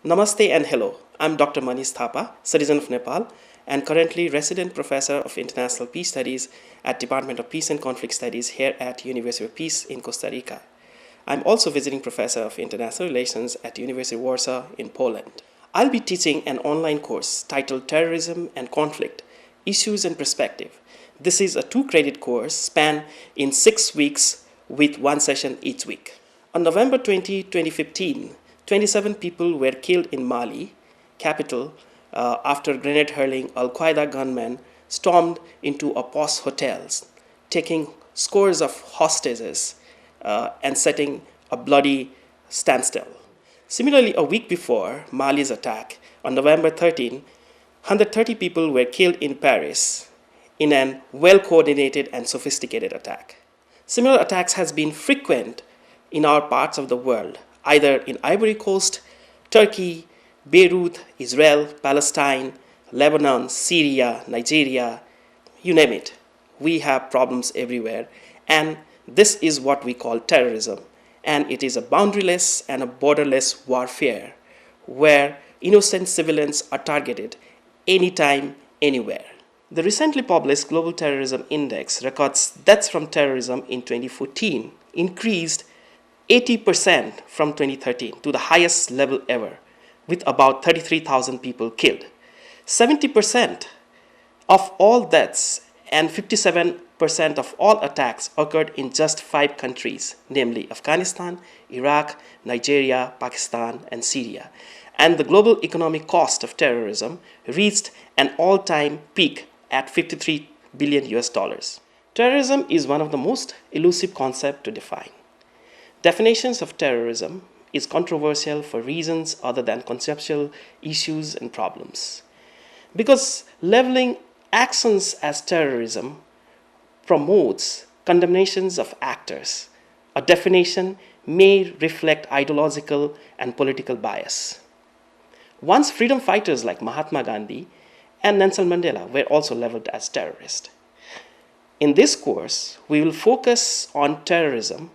Namaste and hello. I'm Dr. Manish Thapa, citizen of Nepal, and currently resident professor of International Peace Studies at Department of Peace and Conflict Studies here at University of Peace in Costa Rica. I'm also visiting professor of International Relations at University of Warsaw in Poland. I'll be teaching an online course titled Terrorism and Conflict, Issues and Perspective. This is a 2-credit course spanned in 6 weeks with 1 session each week. On November 20, 2015, 27 people were killed in Mali, capital, after grenade hurling Al-Qaeda gunmen stormed into a posh hotels, taking scores of hostages and setting a bloody standstill. Similarly, a week before Mali's attack, on November 13, 130 people were killed in Paris in an well-coordinated and sophisticated attack. Similar attacks has been frequent in our parts of the world, either in Ivory Coast, Turkey, Beirut, Israel, Palestine, Lebanon, Syria, Nigeria, you name it. We have problems everywhere, and this is what we call terrorism, and it is a boundaryless and a borderless warfare where innocent civilians are targeted anytime, anywhere. The recently published Global Terrorism Index records deaths from terrorism in 2014 increased 80% from 2013 to the highest level ever, with about 33,000 people killed. 70% of all deaths and 57% of all attacks occurred in just 5 countries, namely Afghanistan, Iraq, Nigeria, Pakistan, and Syria. And the global economic cost of terrorism reached an all-time peak at $53 billion. Terrorism is one of the most elusive concepts to define. Definitions of terrorism is controversial for reasons other than conceptual issues and problems. Because labeling actions as terrorism promotes condemnations of actors, a definition may reflect ideological and political bias. Once freedom fighters like Mahatma Gandhi and Nelson Mandela were also labeled as terrorists. In this course, we will focus on terrorism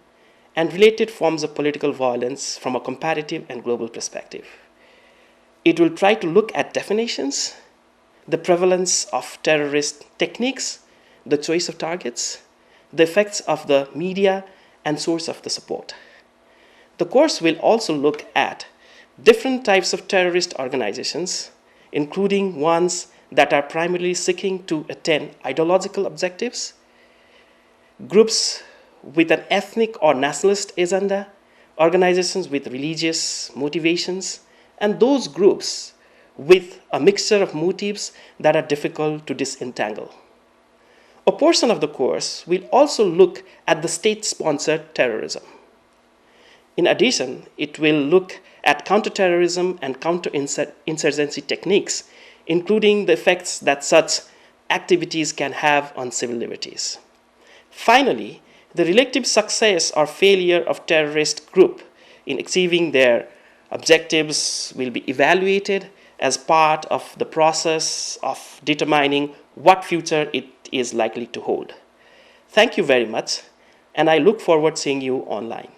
and related forms of political violence from a comparative and global perspective. It will try to look at definitions, the prevalence of terrorist techniques, the choice of targets, the effects of the media, and source of the support. The course will also look at different types of terrorist organizations, including ones that are primarily seeking to attain ideological objectives, groups with an ethnic or nationalist agenda, organizations with religious motivations, and those groups with a mixture of motives that are difficult to disentangle. A portion of the course will also look at the state-sponsored terrorism. In addition, it will look at counterterrorism and counterinsurgency techniques, including the effects that such activities can have on civil liberties. Finally, the relative success or failure of terrorist group in achieving their objectives will be evaluated as part of the process of determining what future it is likely to hold. Thank you very much, and I look forward to seeing you online.